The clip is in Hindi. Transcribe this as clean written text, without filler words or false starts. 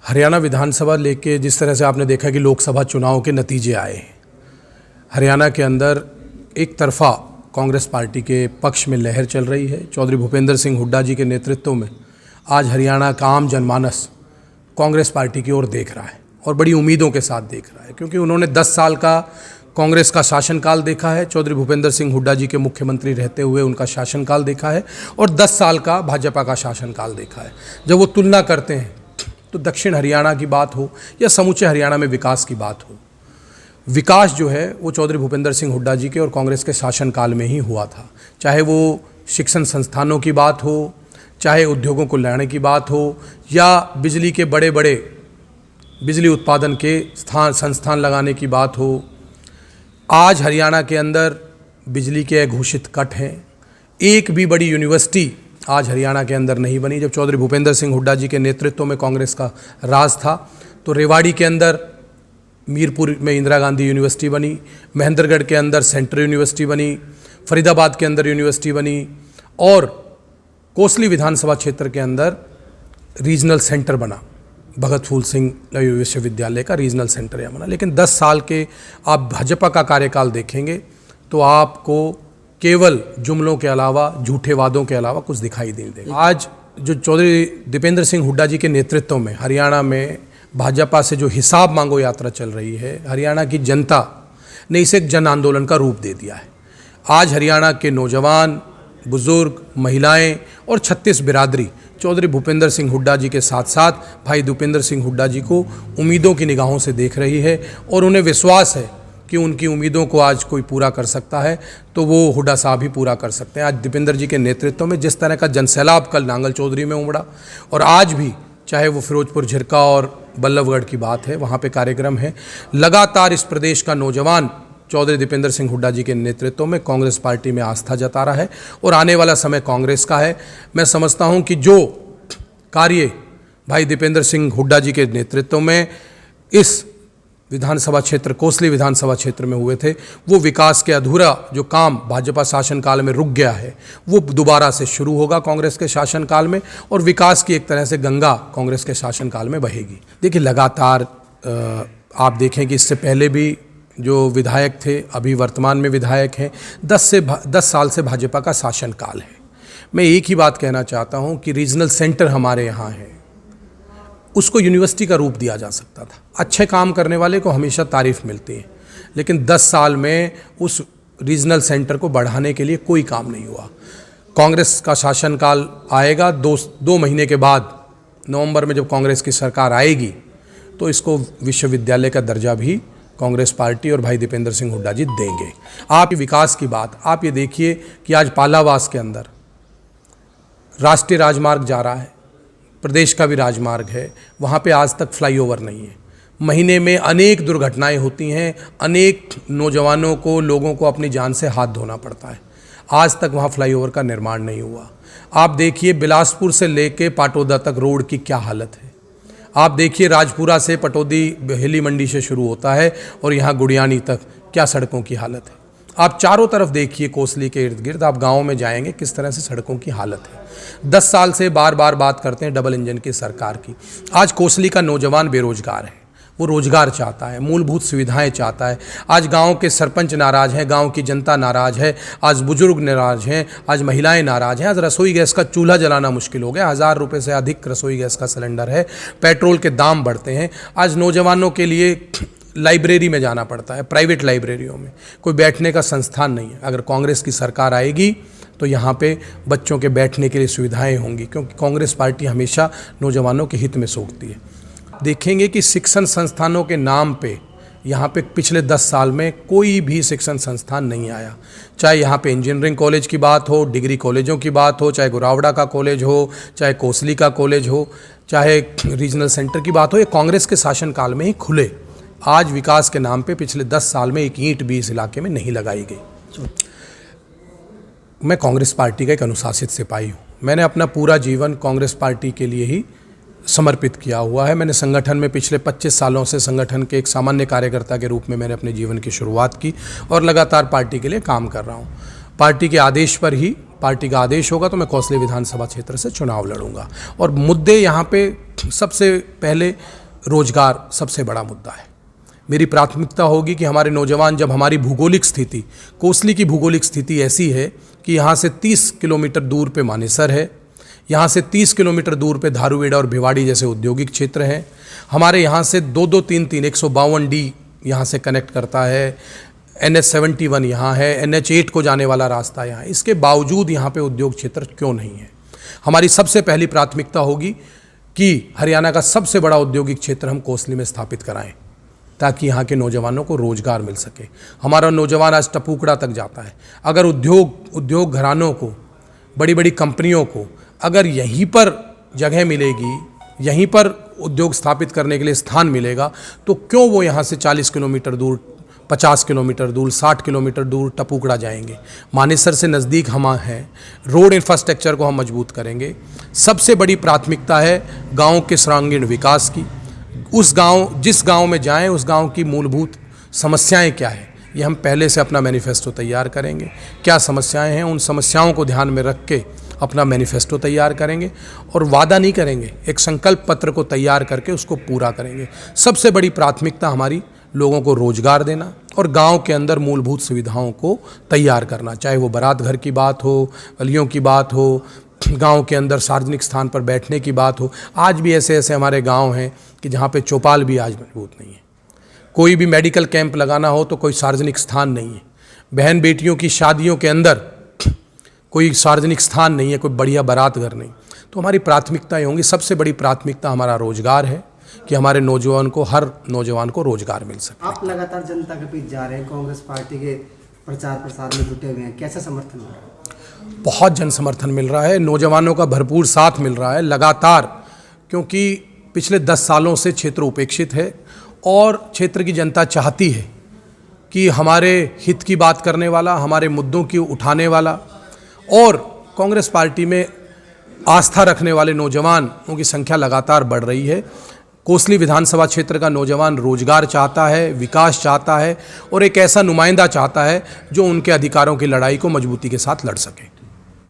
हरियाणा विधानसभा लेके जिस तरह से आपने देखा कि लोकसभा चुनाव के नतीजे आए, हरियाणा के अंदर एक तरफा कांग्रेस पार्टी के पक्ष में लहर चल रही है। चौधरी भूपेंद्र सिंह हुड्डा जी के नेतृत्व में आज हरियाणा का आम जनमानस कांग्रेस पार्टी की ओर देख रहा है और बड़ी उम्मीदों के साथ देख रहा है, क्योंकि उन्होंने 10 साल का कांग्रेस का शासनकाल देखा है। चौधरी भूपेंद्र सिंह हुड्डा जी के मुख्यमंत्री रहते हुए उनका शासनकाल देखा है और 10 साल का भाजपा का शासनकाल देखा है। जब वो तुलना करते हैं तो दक्षिण हरियाणा की बात हो या समूचे हरियाणा में विकास की बात हो, विकास जो है वो चौधरी भूपेंद्र सिंह हुड्डा जी के और कांग्रेस के शासनकाल में ही हुआ था। चाहे वो शिक्षण संस्थानों की बात हो, चाहे उद्योगों को लाने की बात हो, या बिजली के बड़े बड़े बिजली उत्पादन के संस्थान लगाने की बात हो। आज हरियाणा के अंदर बिजली के घोषित कट हैं। एक भी बड़ी यूनिवर्सिटी आज हरियाणा के अंदर नहीं बनी। जब चौधरी भूपेंद्र सिंह हुड्डा जी के नेतृत्व में कांग्रेस का राज था तो रेवाड़ी के अंदर मीरपुर में इंदिरा गांधी यूनिवर्सिटी बनी, महेंद्रगढ़ के अंदर सेंट्रल यूनिवर्सिटी बनी, फरीदाबाद के अंदर यूनिवर्सिटी बनी और कोसली विधानसभा क्षेत्र के अंदर रीजनल सेंटर बना। भगत फूल सिंह विश्वविद्यालय का रीजनल सेंटर यहाँ बना। लेकिन 10 साल के आप भाजपा का कार्यकाल देखेंगे तो आपको केवल जुमलों के अलावा, झूठे वादों के अलावा कुछ दिखाई नहीं देगा। आज जो चौधरी दीपेंद्र सिंह हुड्डा जी के नेतृत्व में हरियाणा में भाजपा से जो हिसाब मांगो यात्रा चल रही है, हरियाणा की जनता ने इसे एक जन आंदोलन का रूप दे दिया है। आज हरियाणा के नौजवान, बुजुर्ग, महिलाएं और 36 बिरादरी चौधरी भूपेंद्र सिंह हुड्डा जी के साथ साथ भाई दीपेंद्र सिंह हुड्डा जी को उम्मीदों की निगाहों से देख रही है और उन्हें विश्वास है कि उनकी उम्मीदों को आज कोई पूरा कर सकता है तो वो हुड्डा साहब ही पूरा कर सकते हैं। आज दीपेंद्र जी के नेतृत्व में जिस तरह का जनसैलाब कल नांगल चौधरी में उमड़ा और आज भी चाहे वो फिरोजपुर झिरका और बल्लभगढ़ की बात है, वहाँ पे कार्यक्रम है। लगातार इस प्रदेश का नौजवान चौधरी दीपेंद्र सिंह हुड्डा जी के नेतृत्व में कांग्रेस पार्टी में आस्था जता रहा है और आने वाला समय कांग्रेस का है। मैं समझता हूँ कि जो कार्य भाई दीपेंद्र सिंह हुड्डा जी के नेतृत्व में इस विधानसभा क्षेत्र, कोसली विधानसभा क्षेत्र में हुए थे, वो विकास के अधूरा जो काम भाजपा शासनकाल में रुक गया है वो दोबारा से शुरू होगा कांग्रेस के शासनकाल में और विकास की एक तरह से गंगा कांग्रेस के शासनकाल में बहेगी। देखिए, लगातार आप देखें कि इससे पहले भी जो विधायक थे, अभी वर्तमान में विधायक हैं, 10 साल से भाजपा का शासनकाल है। मैं एक ही बात कहना चाहता हूं कि रीजनल सेंटर हमारे यहाँ है, उसको यूनिवर्सिटी का रूप दिया जा सकता था। अच्छे काम करने वाले को हमेशा तारीफ मिलती है, लेकिन 10 साल में उस रीजनल सेंटर को बढ़ाने के लिए कोई काम नहीं हुआ। कांग्रेस का शासनकाल आएगा, 2 महीने के बाद नवंबर में जब कांग्रेस की सरकार आएगी तो इसको विश्वविद्यालय का दर्जा भी कांग्रेस पार्टी और भाई दीपेंद्र सिंह हुड्डा जी देंगे। आप विकास की बात, आप ये देखिए कि आज पालावास के अंदर राष्ट्रीय राजमार्ग जा रहा है, प्रदेश का भी राजमार्ग है, वहाँ पे आज तक फ्लाईओवर नहीं है। महीने में अनेक दुर्घटनाएं होती हैं, अनेक नौजवानों को, लोगों को अपनी जान से हाथ धोना पड़ता है। आज तक वहाँ फ्लाईओवर का निर्माण नहीं हुआ। आप देखिए बिलासपुर से लेके पाटौदा तक रोड की क्या हालत है। आप देखिए राजपुरा से पटौदी हिली मंडी से शुरू होता है और यहाँ गुड़ियानी तक क्या सड़कों की हालत है। आप चारों तरफ देखिए, कोसली के इर्द गिर्द आप गाँव में जाएंगे किस तरह से सड़कों की हालत है। 10 साल से बार बार बात करते हैं डबल इंजन की सरकार की। आज कोसली का नौजवान बेरोजगार है, वो रोजगार चाहता है, मूलभूत सुविधाएं चाहता है। आज गांव के सरपंच नाराज हैं, गांव की जनता नाराज है, आज बुजुर्ग नाराज हैं, आज महिलाएं नाराज हैं। आज रसोई गैस का चूल्हा जलाना मुश्किल हो गया, 1000 रुपये से अधिक रसोई गैस का सिलेंडर है, पेट्रोल के दाम बढ़ते हैं। आज नौजवानों के लिए लाइब्रेरी में जाना पड़ता है, प्राइवेट लाइब्रेरियों में कोई बैठने का संस्थान नहीं है। अगर कांग्रेस की सरकार आएगी तो यहाँ पे बच्चों के बैठने के लिए सुविधाएँ होंगी, क्योंकि कांग्रेस पार्टी हमेशा नौजवानों के हित में सोचती है। देखेंगे कि शिक्षण संस्थानों के नाम पे यहाँ पे पिछले 10 साल में कोई भी शिक्षण संस्थान नहीं आया। चाहे यहाँ पे इंजीनियरिंग कॉलेज की बात हो, डिग्री कॉलेजों की बात हो, चाहे गुरावड़ा का कॉलेज हो, चाहे कोसली का कॉलेज हो, चाहे रीजनल सेंटर की बात हो, ये कांग्रेस के शासनकाल में ही खुले। आज विकास के नाम पे पिछले 10 साल में एक ईंट भी इस इलाके में नहीं लगाई गई। मैं कांग्रेस पार्टी का एक अनुशासित सिपाही हूँ। मैंने अपना पूरा जीवन कांग्रेस पार्टी के लिए ही समर्पित किया हुआ है। मैंने संगठन में पिछले 25 सालों से संगठन के एक सामान्य कार्यकर्ता के रूप में मैंने अपने जीवन की शुरुआत की और लगातार पार्टी के लिए काम कर रहा हूँ। पार्टी के आदेश पर ही पार्टी का आदेश होगा तो मैं कौसली विधानसभा क्षेत्र से चुनाव लड़ूंगा। और मुद्दे यहाँ पे सबसे पहले रोजगार सबसे बड़ा मुद्दा है। मेरी प्राथमिकता होगी कि हमारे नौजवान, जब हमारी भूगोलिक स्थिति, कोसली की भूगोलिक स्थिति ऐसी है कि यहाँ से 30 किलोमीटर दूर पे मानेसर है, यहाँ से 30 किलोमीटर दूर पे धारूहेड़ा और भिवाड़ी जैसे औद्योगिक क्षेत्र हैं। हमारे यहाँ से 2-2-3-3 152D यहाँ से कनेक्ट करता है, NH71 यहाँ है, NH8 को जाने वाला रास्ता यहाँ है। इसके बावजूद यहाँ पे उद्योग क्षेत्र क्यों नहीं है? हमारी सबसे पहली प्राथमिकता होगी कि हरियाणा का सबसे बड़ा औद्योगिक क्षेत्र हम कोसली में स्थापित कराएं, ताकि यहाँ के नौजवानों को रोजगार मिल सके। हमारा नौजवान आज टपूकड़ा तक जाता है। अगर उद्योग घरानों को, बड़ी बड़ी कंपनियों को अगर यहीं पर जगह मिलेगी, यहीं पर उद्योग स्थापित करने के लिए स्थान मिलेगा, तो क्यों वो यहाँ से 40 किलोमीटर दूर, 50 किलोमीटर दूर, 60 किलोमीटर दूर टपूकड़ा जाएंगे? मानेसर से नज़दीक हम हैं, रोड इंफ्रास्ट्रक्चर को हम मजबूत करेंगे। सबसे बड़ी प्राथमिकता है गाँव के सर्वांगीण विकास की। जिस गांव में जाएं, उस गांव की मूलभूत समस्याएं क्या है, ये हम पहले से अपना मैनिफेस्टो तैयार करेंगे। क्या समस्याएं हैं, उन समस्याओं को ध्यान में रख के अपना मैनिफेस्टो तैयार करेंगे और वादा नहीं करेंगे, एक संकल्प पत्र को तैयार करके उसको पूरा करेंगे। सबसे बड़ी प्राथमिकता हमारी लोगों को रोजगार देना और गांव के अंदर मूलभूत सुविधाओं को तैयार करना, चाहे वो बारात घर की बात हो, गलियों की बात हो, गांव के अंदर सार्वजनिक स्थान पर बैठने की बात हो। आज भी ऐसे ऐसे हमारे गांव हैं कि जहां पे चौपाल भी आज मजबूत नहीं है। कोई भी मेडिकल कैंप लगाना हो तो कोई सार्वजनिक स्थान नहीं है। बहन बेटियों की शादियों के अंदर कोई सार्वजनिक स्थान नहीं है, कोई बढ़िया बारात घर नहीं। तो हमारी प्राथमिकताएं होंगी। सबसे बड़ी प्राथमिकता हमारा रोजगार है कि हमारे हर नौजवान को रोजगार मिल सके। आप लगातार जनता के बीच जा रहे हैं, कांग्रेस पार्टी के प्रचार प्रसार में जुटे हुए हैं, कैसा समर्थन हो रहा है? बहुत जन समर्थन मिल रहा है, नौजवानों का भरपूर साथ मिल रहा है लगातार, क्योंकि पिछले 10 सालों से क्षेत्र उपेक्षित है और क्षेत्र की जनता चाहती है कि हमारे हित की बात करने वाला, हमारे मुद्दों की उठाने वाला और कांग्रेस पार्टी में आस्था रखने वाले नौजवानों की संख्या लगातार बढ़ रही है। कोसली विधानसभा क्षेत्र का नौजवान रोजगार चाहता है, विकास चाहता है और एक ऐसा नुमाइंदा चाहता है जो उनके अधिकारों की लड़ाई को मजबूती के साथ लड़ सके।